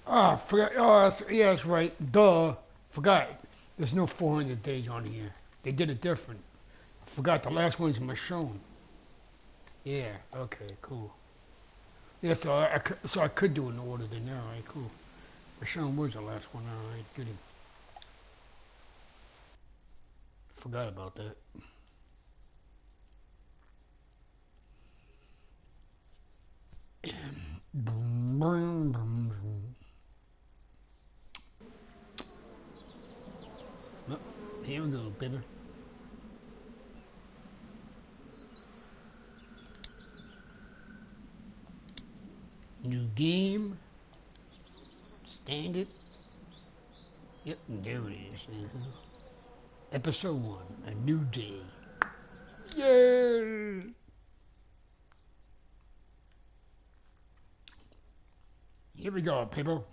Ah, forgot. Oh, yeah, that's right. Duh. Forgot. There's no 400 days on here. They did it different. I forgot the last one's Michonne. Yeah. Okay. Cool. Yeah. So I could do an order then. All right. Cool. Michonne was the last one. All right. Good. Forgot about that. Boom, boom, boom, boom. Oh, here we go, baby. New game. Standard. Yep, there it is. Episode 1, A New Day. Yay! Here we go, people.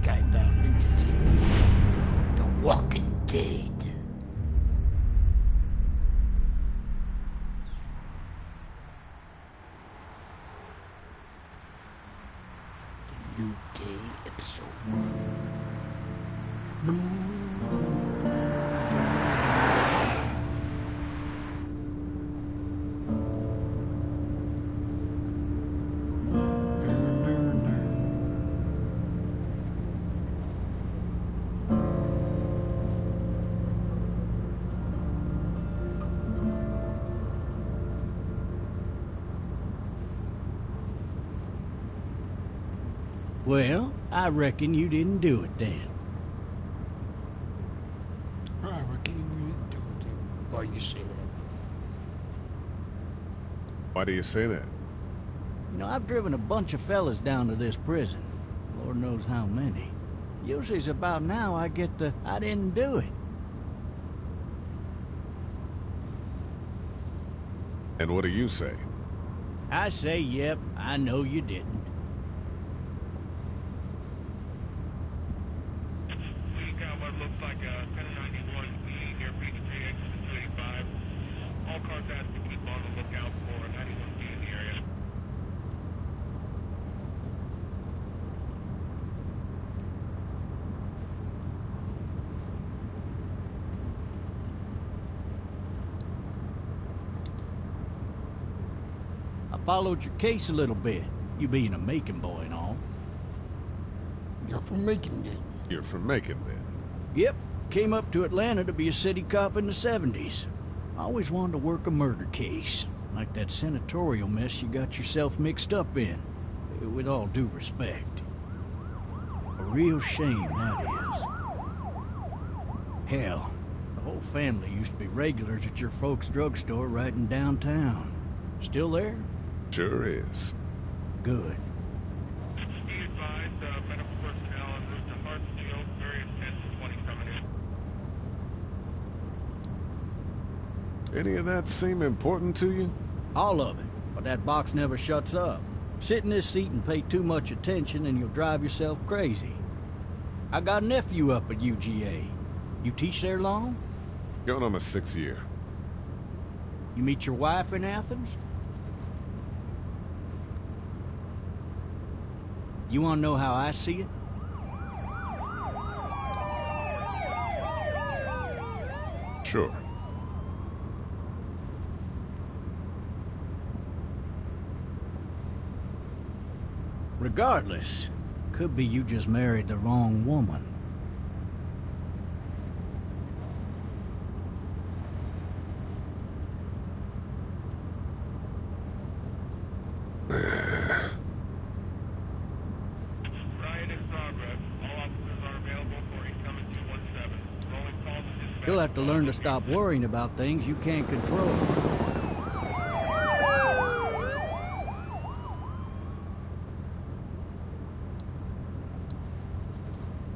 Skybound entity. The Walking Dead. New Day, Episode 1. Well, I reckon you didn't do it then. I reckon you do it. Why you say that? Why do you say that? You know, I've driven a bunch of fellas down to this prison. Lord knows how many. Usually it's about now I get the, I didn't do it. And what do you say? I say, yep, I know you didn't. We got what looks like a 1091 B near Peachtree, exit 285. All cars have to keep on the lookout for 91B in the area. I followed your case a little bit, you being a Macon boy and all. You're from Macon, then. You're from Macon, then. Yep, came up to Atlanta to be a city cop in the 70s. I always wanted to work a murder case, like that senatorial mess you got yourself mixed up in, with all due respect. A real shame, that is. Hell, the whole family used to be regulars at your folks' drugstore right in downtown. Still there? Sure is. Good. Be advised, medical personnel en route to Hartsfield, very intense 20 coming in. Any of that seem important to you? All of it, but that box never shuts up. Sit in this seat and pay too much attention and you'll drive yourself crazy. I got a nephew up at UGA. You teach there long? Going on my 6th year. You meet your wife in Athens? You want to know how I see it? Sure. Regardless, could be you just married the wrong woman. Riot in progress. All officers are available for incoming 217. Rolling calls to dispatch. You'll have to learn to stop worrying about things you can't control.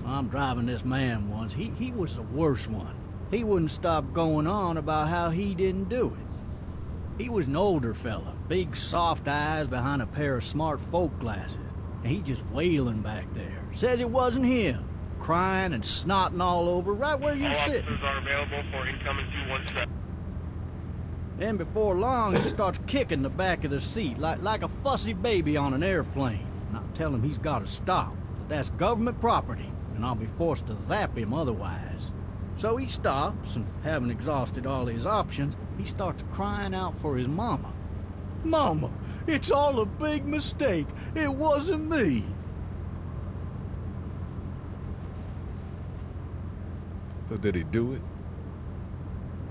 I'm driving this man once. He was the worst one. He wouldn't stop going on about how he didn't do it. He was an older fella, Big soft eyes behind a pair of smart folk glasses. And he just wailing back there. Says it wasn't him. Crying and snotting all over right where you're sitting. All officers are available for incoming 217. Then before long, he starts kicking the back of the seat like a fussy baby on an airplane. And I tell him he's got to stop. That's government property, and I'll be forced to zap him otherwise. So he stops, and having exhausted all his options, he starts crying out for his mama. Mama, it's all a big mistake. It wasn't me. So did he do it?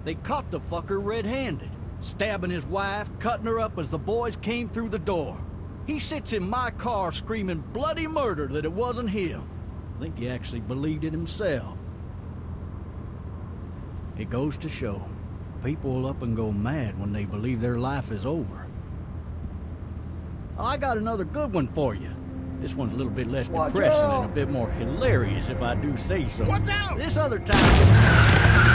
They caught the fucker red-handed, stabbing his wife, cutting her up as the boys came through the door. He sits in my car screaming bloody murder that it wasn't him. I think he actually believed it himself. It goes to show, people will up and go mad when they believe their life is over. I got another good one for you. This one's a little bit less depressing and a bit more hilarious, if I do say so. Watch out! This other time...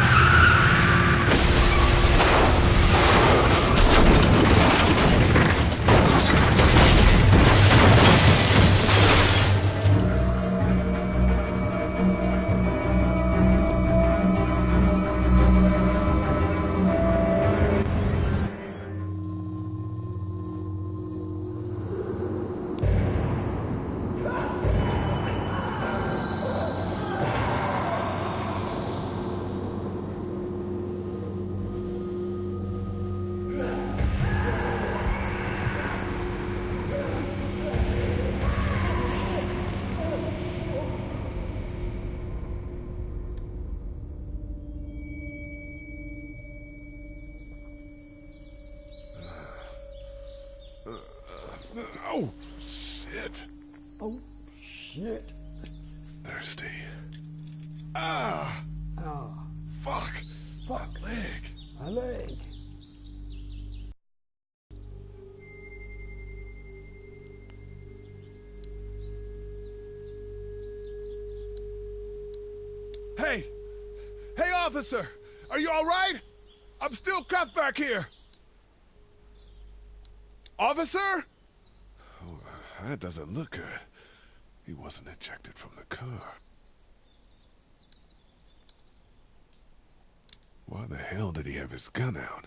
Oh, shit. Oh, shit. Thirsty. Ah! Oh, Fuck! fuck. My leg. My leg. Hey! Hey, officer! Are you alright? I'm still cuffed back here. Officer? Oh, that doesn't look good. He wasn't ejected from the car. Why the hell did he have his gun out?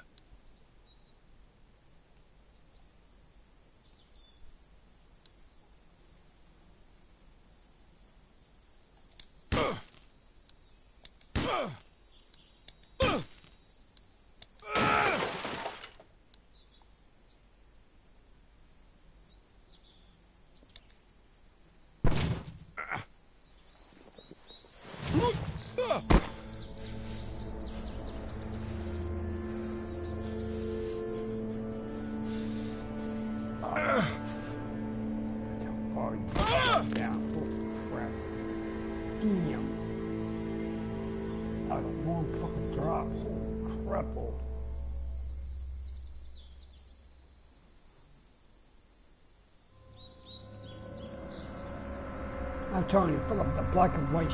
I'm telling you, look at the black and white,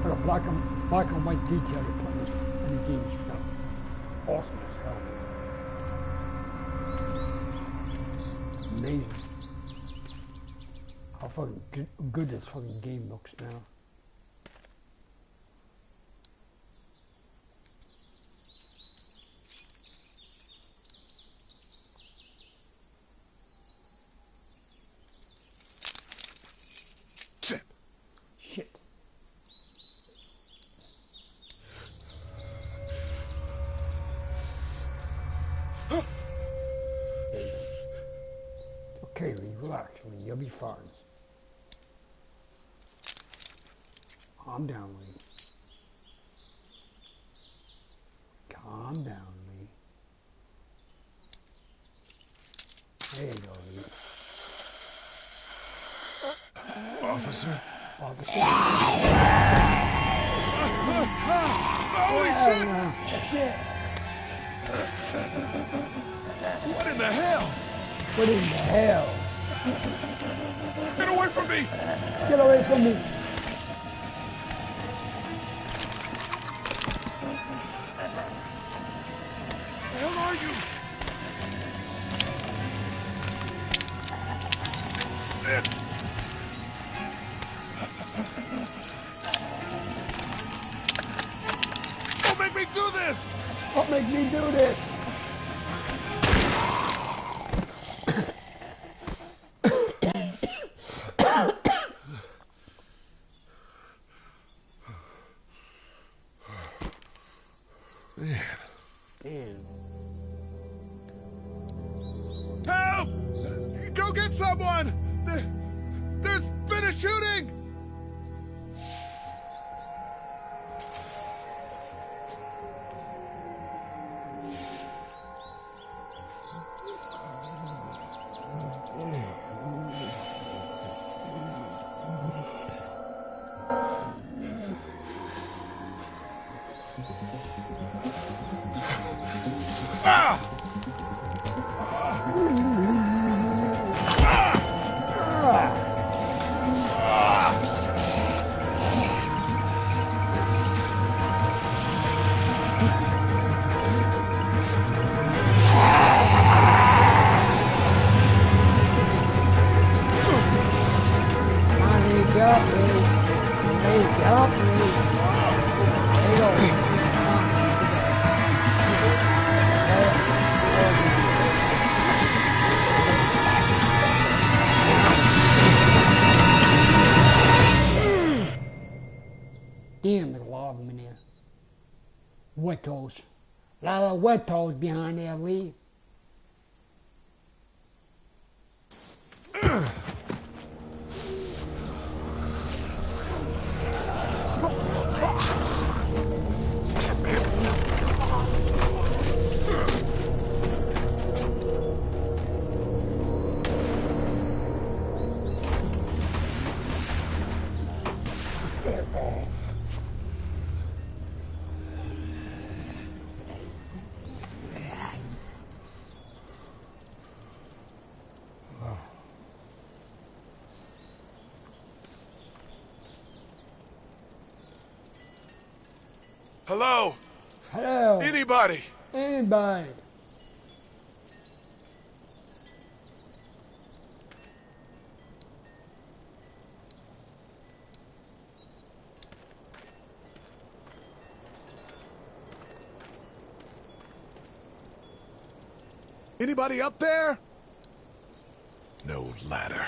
for the black and white detail you put in the game is awesome as hell. Amazing. How fucking good this fucking game looks now. Shit. Okay, Lee, relax, Lee. You'll be fine. Calm down, Lee. Calm down, Lee. There you go, Lee. Officer? Officer. Holy shit! Shit! What in the hell? What in the hell? Get away from me! Get away from me! The hell are you? it! Don't make me do this! Don't make me do this! Man. Damn. Help! Go get someone! There's been a shooting! Damn, there's a lot of them in there. Wettos. A lot of wettos behind there, Lee. Hello? Hello. Anybody? Anybody. Anybody up there? No ladder.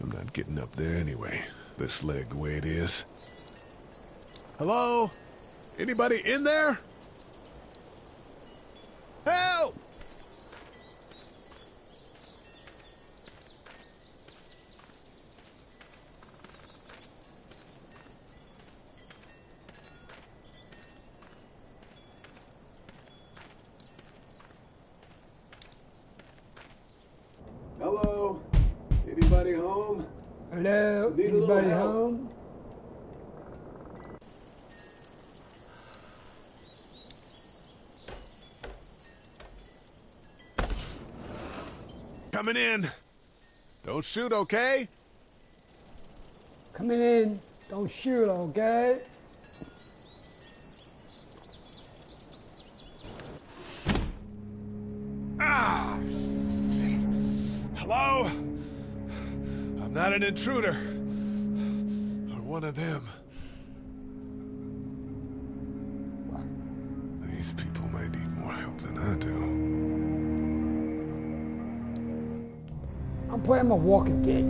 I'm not getting up there anyway. This leg the way it is. Hello? Anybody in there? Help! Hello? Anybody home? Hello. Need a little Anybody help. home? Coming in. Don't shoot, okay? Coming in. Don't shoot, okay? Ah, shit. Hello? I'm not an intruder. Or one of them. These people may need more help than I do. I'm playing my Walking Dead.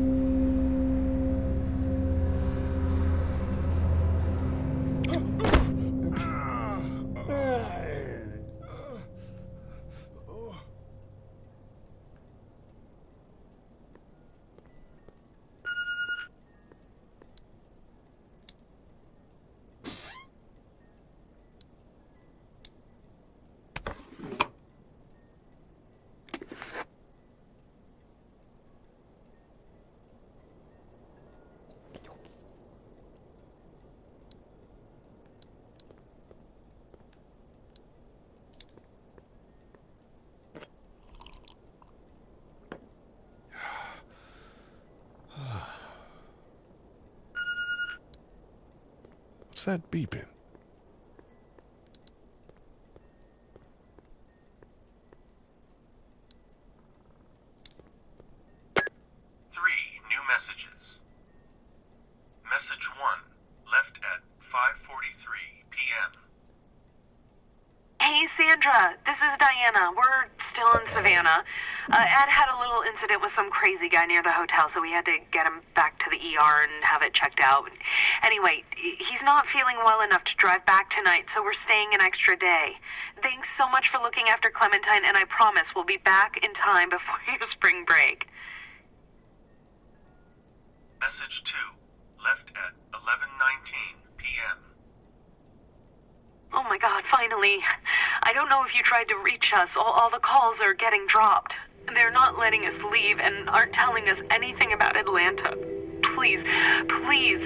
What's that beeping? Three, Messages. Message 1, left at 5:43 p.m. Hey, Sandra, this is Diana. We're still in Savannah. Ed had a little incident with some crazy guy near the hotel, so we had to get him back to the ER and have it checked out. Anyway, he's not feeling well enough to drive back tonight, so we're staying an extra day. Thanks so much for looking after Clementine, and I promise we'll be back in time before your spring break. Message 2, left at 11:19 p.m. Oh my God, finally. I don't know if you tried to reach us. All the calls are getting dropped. They're not letting us leave and aren't telling us anything about Atlanta. Please,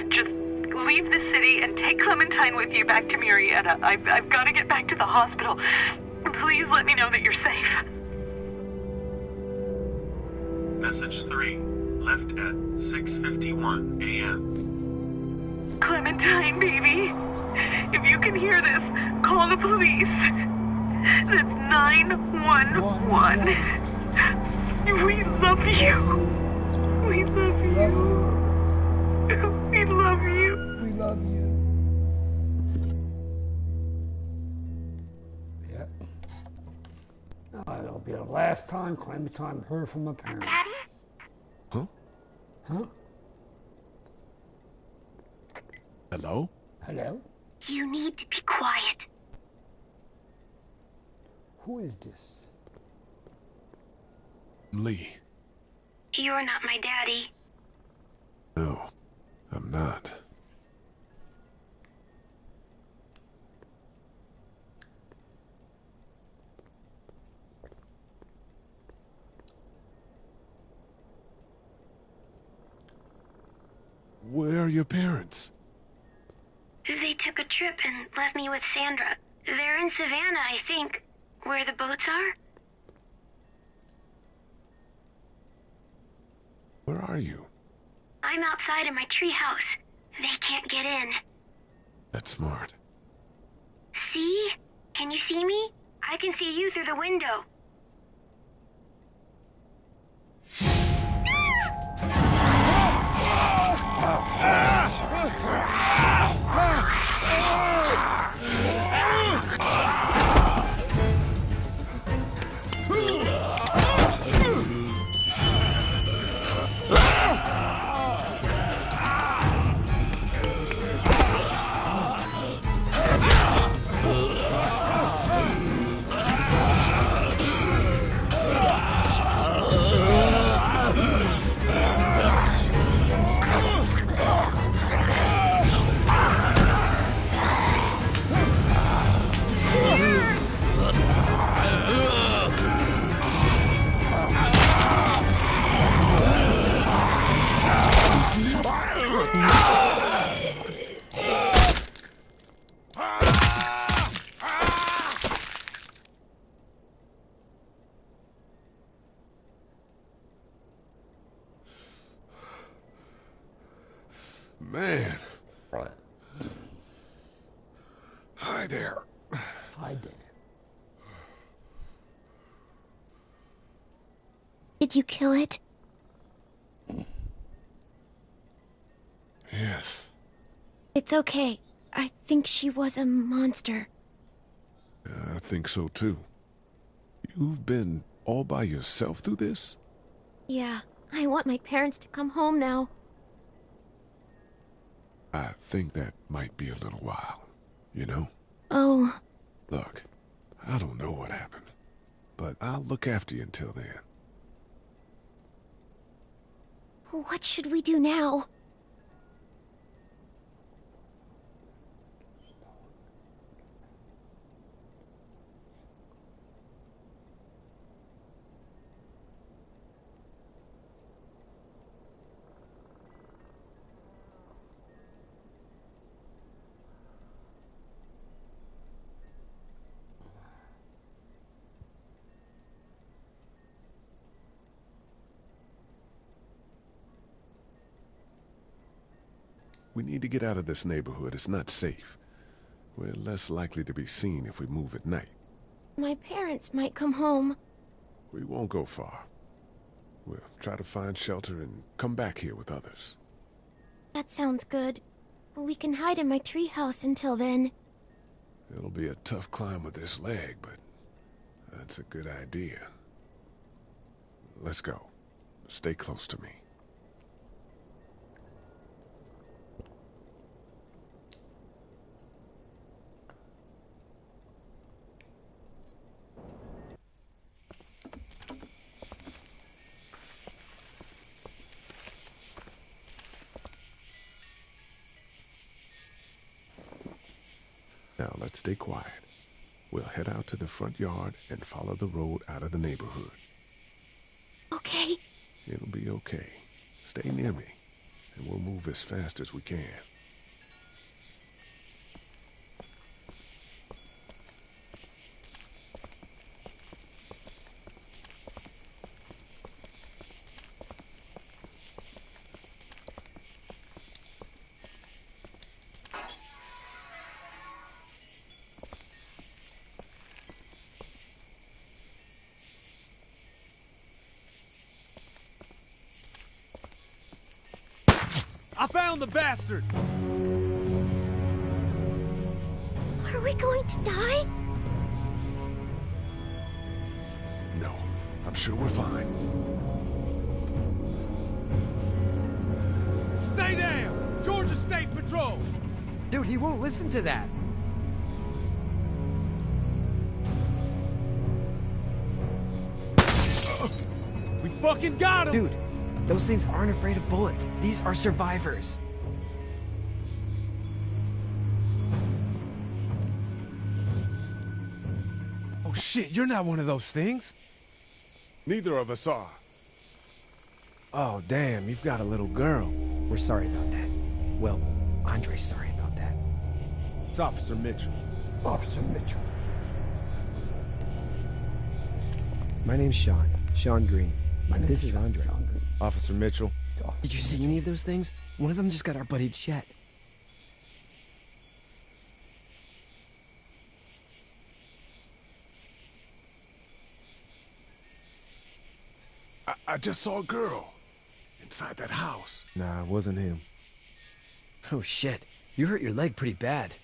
just leave the city and take Clementine with you back to Murrieta. I've got to get back to the hospital. Please let me know that you're safe. Message 3, left at 6:51 a.m. Clementine, baby. If you can hear this, call the police. That's 911. We love you. We love you. We love you. We love you. Yep. Oh, it'll be the last time Clementine heard from her parents. Huh? Huh? Hello? Hello? You need to be quiet. Who is this? Lee. You're not my daddy. No, I'm not. Where are your parents? They took a trip and left me with Sandra. They're in Savannah, I think, where the boats are. Where are you? I'm outside in my treehouse. They can't get in. That's smart. See? Can you see me? I can see you through the window. Man. Right. Hi there. Hi there. Did you kill it? Yes. It's okay. I think she was a monster. I think so too. You've been all by yourself through this? Yeah, I want my parents to come home now. I think that might be a little while, you know? Oh. Look, I don't know what happened, but I'll look after you until then. What should we do now? We need to get out of this neighborhood. It's not safe. We're less likely to be seen if we move at night. My parents might come home. We won't go far. We'll try to find shelter and come back here with others. That sounds good. We can hide in my treehouse until then. It'll be a tough climb with this leg, but that's a good idea. Let's go. Stay close to me. Now let's stay quiet. We'll head out to the front yard and follow the road out of the neighborhood. Okay. It'll be okay. Stay near me, and we'll move as fast as we can. I found the bastard! Are we going to die? No, I'm sure we're fine. Stay down! Georgia State Patrol! Dude, he won't listen to that. We fucking got him! Dude, those things aren't afraid of bullets. These are survivors. Oh shit, you're not one of those things. Neither of us are. Oh, damn, you've got a little girl. We're sorry about that. Well, Andre's sorry about that. It's Officer Mitchell. Officer Mitchell. My name's Sean. Sean Green. This is Andre. Officer Mitchell. Did you see any of those things? One of them just got our buddy Chet. I just saw a girl inside that house. Nah, it wasn't him. Oh shit, you hurt your leg pretty bad.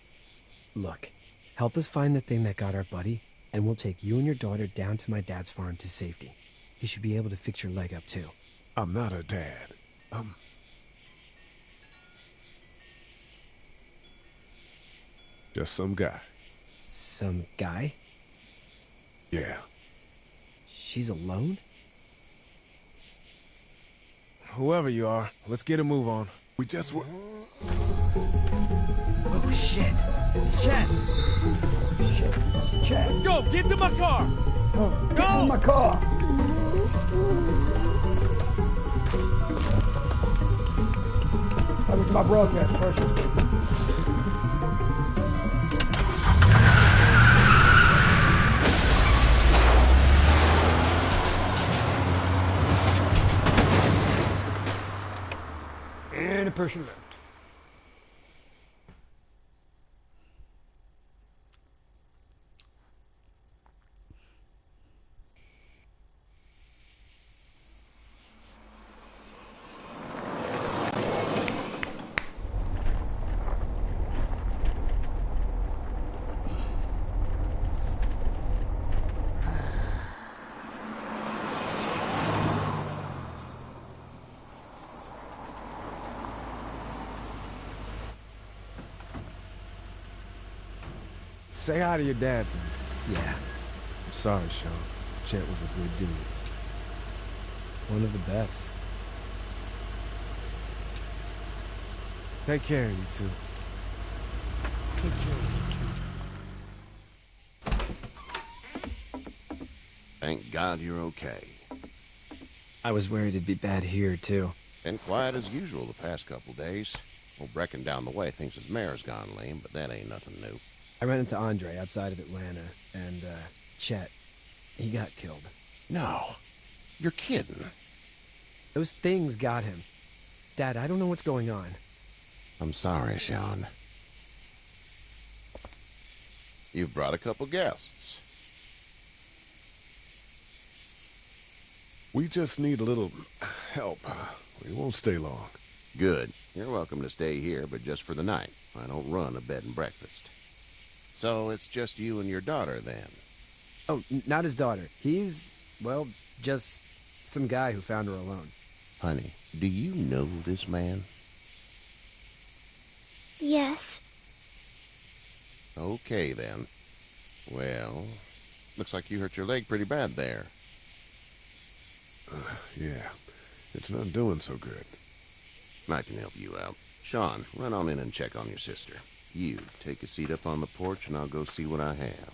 Look, help us find the thing that got our buddy, and we'll take you and your daughter down to my dad's farm to safety. He should be able to fix your leg up too. I'm not her dad. Just some guy. Some guy? Yeah. She's alone? Whoever you are, let's get a move on. We just were... Oh shit! It's Chet! Shit, it's Chad. Let's go! Get to my car! Oh, get in my car. I was my broadcast person. And a person left. Say hi to your dad. Yeah, I'm sorry, Sean. Chet was a good dude. one of the best. Take care of you two. Take care of you too. Thank God you're okay. I was worried it'd be bad here too. Been quiet as usual the past couple days. Old Brecken down the way thinks his mare's gone lame, but that ain't nothing new. I ran into Andre outside of Atlanta, and, Chet. He got killed. No. You're kidding. Those things got him. Dad, I don't know what's going on. I'm sorry, Sean. You've brought a couple guests. We just need a little help. We won't stay long. Good. You're welcome to stay here, but just for the night. I don't run a bed and breakfast. So it's just you and your daughter, then? Oh, not his daughter. He's, well, just some guy who found her alone. Honey, do you know this man? Yes. Okay, then. Well, looks like you hurt your leg pretty bad there. Yeah, it's not doing so good. I can help you out. Sean, run on in and check on your sister. You, take a seat up on the porch and I'll go see what I have.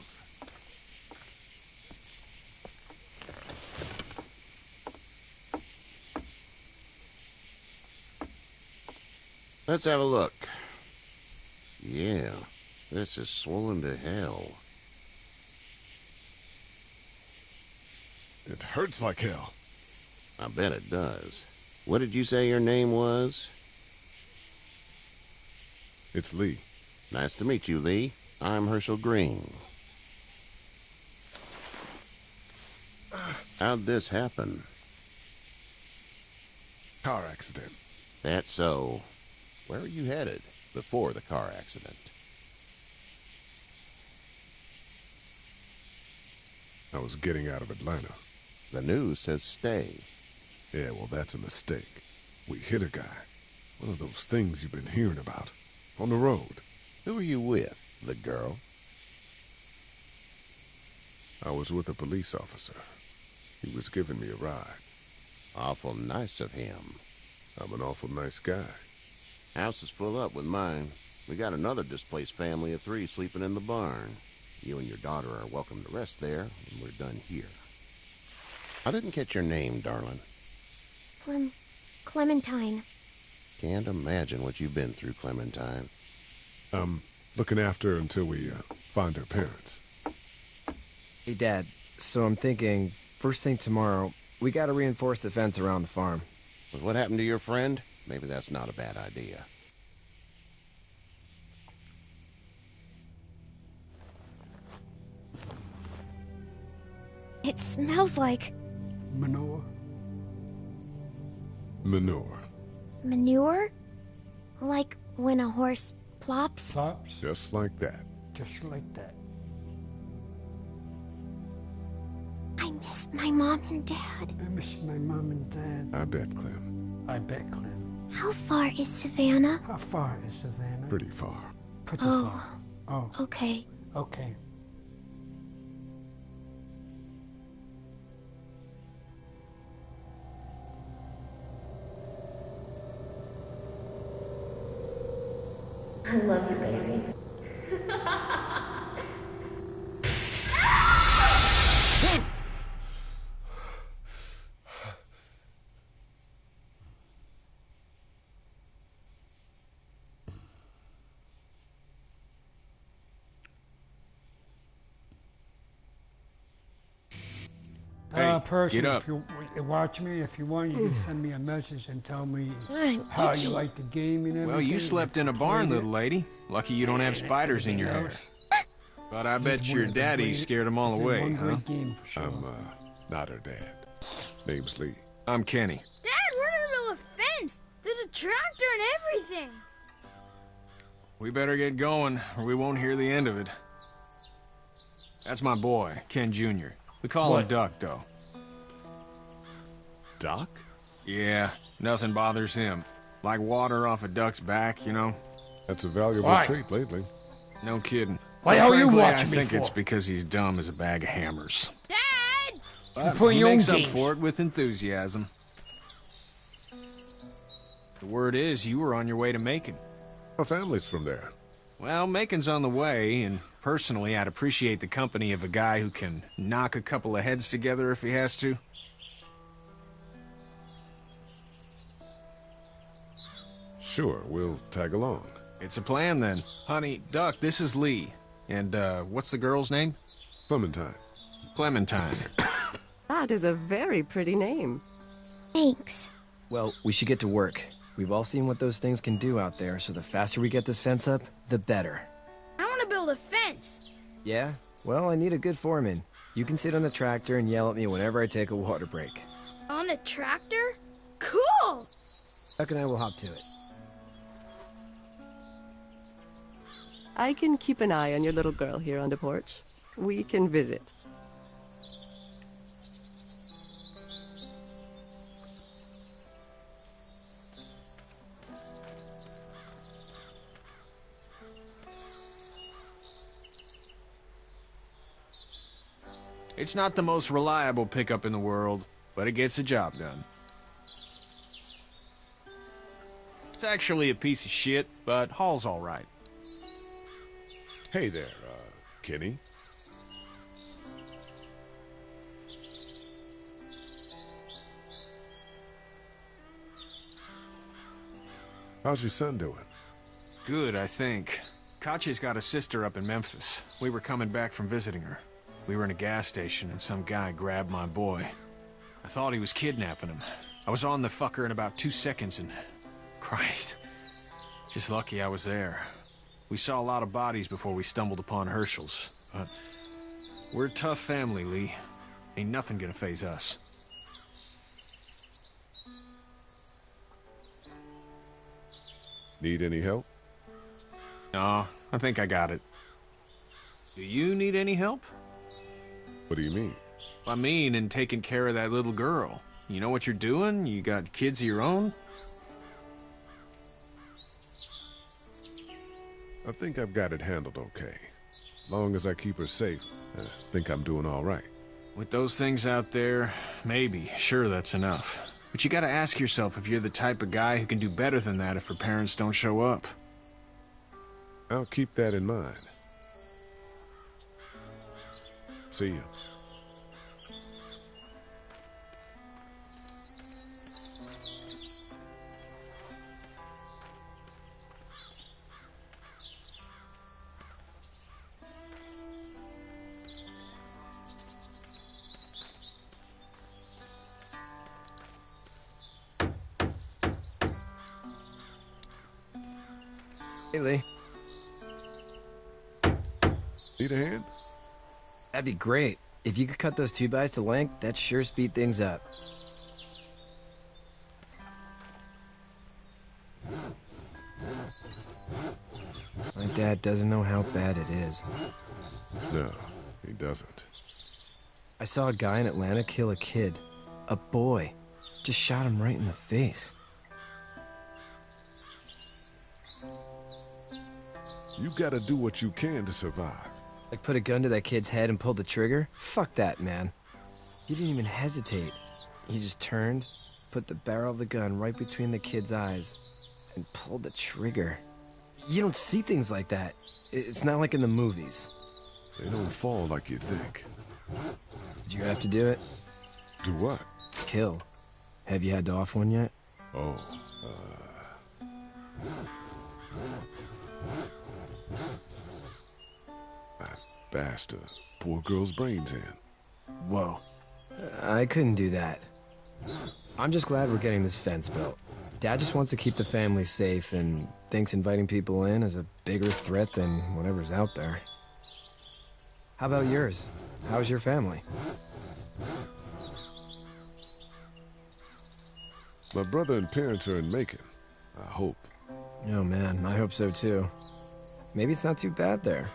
Let's have a look. Yeah, this is swollen to hell. It hurts like hell. I bet it does. What did you say your name was? It's Lee. Nice to meet you, Lee. I'm Herschel Green. How'd this happen? Car accident. That's so. Where were you headed before the car accident? I was getting out of Atlanta. The news says stay. Yeah, well, that's a mistake. We hit a guy. One of those things you've been hearing about. On the road. Who are you with? The girl? I was with a police officer. He was giving me a ride. Awful nice of him. I'm an awful nice guy. House is full up with mine. We got another displaced family of 3 sleeping in the barn. You and your daughter are welcome to rest there when we're done here. I didn't catch your name, darling. Clementine. Can't imagine what you've been through, Clementine. I'm looking after her until we find her parents. Hey, Dad, so I'm thinking, first thing tomorrow, we gotta reinforce the fence around the farm. With what happened to your friend? Maybe that's not a bad idea. It smells like Manure. Manure. manure? Like when a horse plops? Plops. Just like that. Just like that. I miss my mom and dad. I miss my mom and dad. I bet, Clem. I bet, Clem. How far is Savannah? How far is Savannah? Pretty far. Pretty Oh. far. Oh, Okay. okay. I love you, baby. Person, get up. if you watch me, if you want, you can send me a message and tell me I'm how itchy. you like the game and everything. Well, you slept in a barn, little lady. Lucky you don't have spiders in your hair. But I bet your daddy scared them all away, One huh? great game for sure. I'm not her dad. Name's Lee. I'm Kenny. Dad, we're in the middle of a fence. There's a tractor and everything. We better get going, or we won't hear the end of it. That's my boy, Ken Jr. We call him What? Duck, though. Doc? Yeah, nothing bothers him. Like water off a duck's back, you know? That's a valuable Why? trait lately. No kidding. Why But are you frankly, watching I me think for? it's because he's dumb as a bag of hammers. Dad! But playing he your own makes up games. for it with enthusiasm. The word is you were on your way to Macon. Our family's from there. Well, Macon's on the way, and personally, I'd appreciate the company of a guy who can knock a couple of heads together if he has to. Sure, we'll tag along. It's a plan, then. Honey, Duck, this is Lee. And, what's the girl's name? Clementine. Clementine. That is a very pretty name. Thanks. Well, we should get to work. We've all seen what those things can do out there, so the faster we get this fence up, the better. I want to build a fence. Yeah? Well, I need a good foreman. You can sit on the tractor and yell at me whenever I take a water break. On a tractor? Cool! Buck and I will hop to it. I can keep an eye on your little girl here on the porch. We can visit. It's not the most reliable pickup in the world, but it gets the job done. It's actually a piece of shit, but haul's all right. Hey there, Kenny. How's your son doing? Good, I think. Katya's got a sister up in Memphis. We were coming back from visiting her. We were in a gas station and some guy grabbed my boy. I thought he was kidnapping him. I was on the fucker in about 2 seconds and... Christ. Just lucky I was there. We saw a lot of bodies before we stumbled upon Herschel's. But we're a tough family, Lee. Ain't nothing gonna faze us. Need any help? No, I think I got it. Do you need any help? What do you mean? I mean, in taking care of that little girl. You know what you're doing? You got kids of your own? I think I've got it handled okay. Long as I keep her safe, I think I'm doing all right. With those things out there, maybe, sure, that's enough. But you gotta ask yourself if you're the type of guy who can do better than that if her parents don't show up. I'll keep that in mind. See you. Hey, Lee. Need a hand? That'd be great. If you could cut those 2x to length, that'd sure speed things up. My dad doesn't know how bad it is. No, he doesn't. I saw a guy in Atlanta kill a kid. A boy. Just shot him right in the face. You gotta do what you can to survive. Like put a gun to that kid's head and pull the trigger? Fuck that, man. He didn't even hesitate. He just turned, put the barrel of the gun right between the kid's eyes, and pulled the trigger. You don't see things like that. It's not like in the movies. They don't fall like you think. Did you have to do it? Do what? Kill. Have you had to off one yet? Oh, I bashed a poor girl's brains in. Whoa. I couldn't do that. I'm just glad we're getting this fence built. Dad just wants to keep the family safe and thinks inviting people in is a bigger threat than whatever's out there. How about yours? How's your family? My brother and parents are in Macon. I hope. Oh man, I hope so too. Maybe it's not too bad there.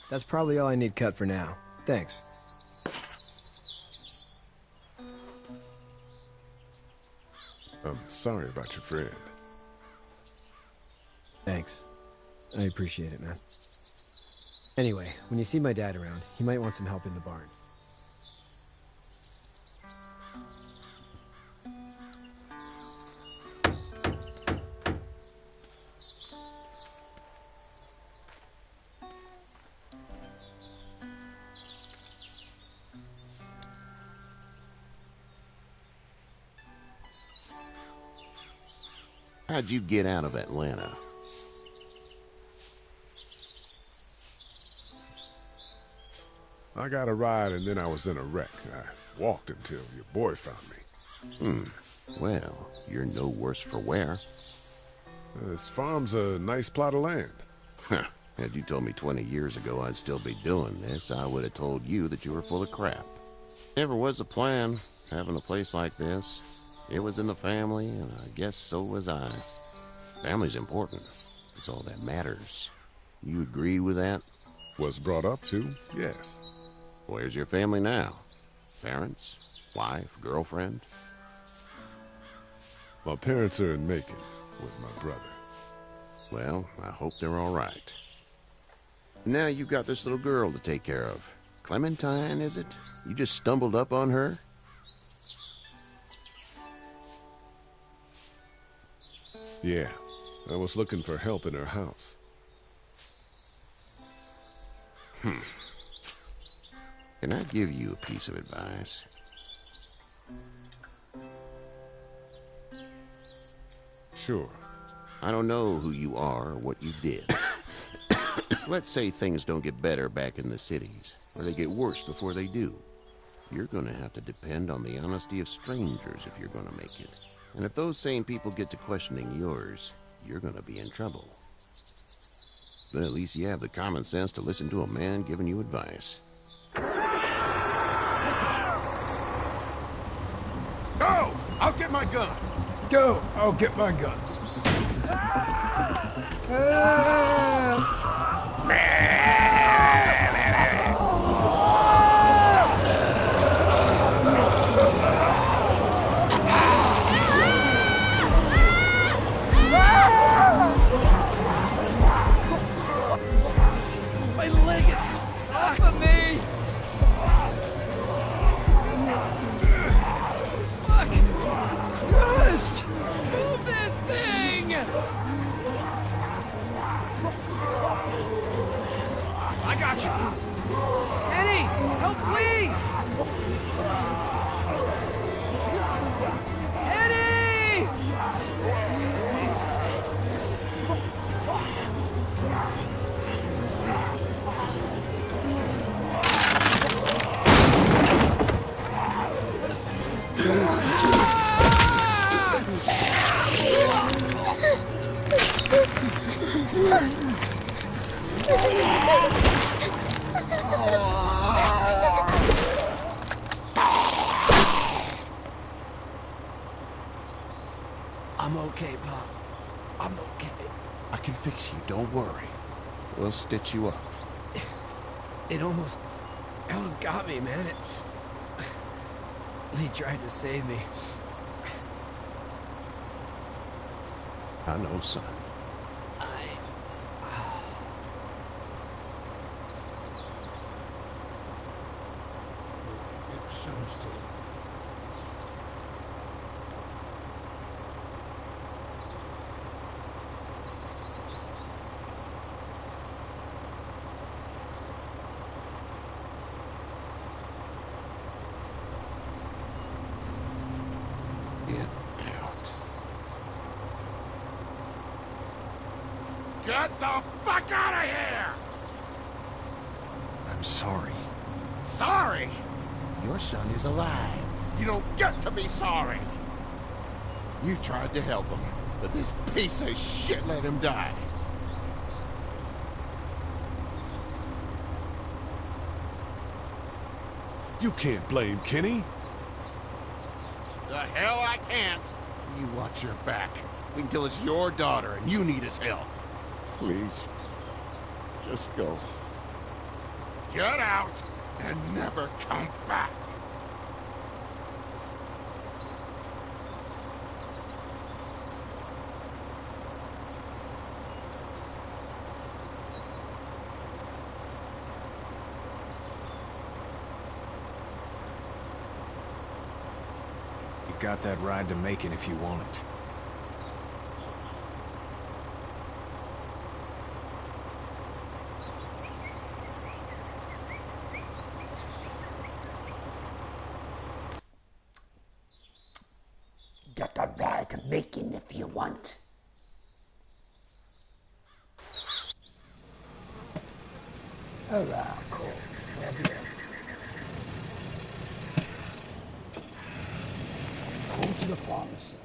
That's probably all I need cut for now. Thanks. I'm sorry about your friend. Thanks. I appreciate it, man. Anyway, when you see my dad around, he might want some help in the barn. How'd you get out of Atlanta? I got a ride and then I was in a wreck. I walked until your boy found me. Well, you're no worse for wear. This farm's a nice plot of land. Had you told me 20 years ago I'd still be doing this, I would have told you that you were full of crap. Never was a plan, having a place like this. It was in the family, and I guess so was I. Family's important. It's all that matters. You agree with that? Was brought up to, yes. Where's your family now? Parents? Wife? Girlfriend? My parents are in Macon with my brother. Well, I hope they're all right. Now you've got this little girl to take care of. Clementine, is it? You just stumbled up on her? Yeah, I was looking for help in her house. Can I give you a piece of advice? Sure. I don't know who you are or what you did. Let's say things don't get better back in the cities, or they get worse before they do. You're gonna have to depend on the honesty of strangers if you're gonna make it. And if those same people get to questioning yours, you're gonna be in trouble. But at least you have the common sense to listen to a man giving you advice. Go! I'll get my gun! Go! I'll get my gun. My leg is stuck on me! Fuck! It's crushed! Move this thing! I got you! Eddie! Help please! Eddie! I'm okay, Pop. I'm okay. I can fix you, don't worry. We'll stitch you up. It almost got me, man. Lee tried to save me. I know, son. Get the fuck out of here! I'm sorry. Sorry? Your son is alive. You don't get to be sorry. You tried to help him, but this piece of shit let him die. You can't blame Kenny. The hell I can't. You watch your back. Wait until it's your daughter and you need his help. Please. Just go. Get out and never come back. You've got that ride to Macon if you want it. Got the ride to Macon if you want. Hello, cool. Go to the pharmacy.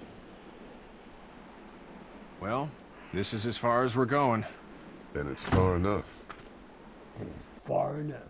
Well, this is as far as we're going. Then it's far enough. Far enough.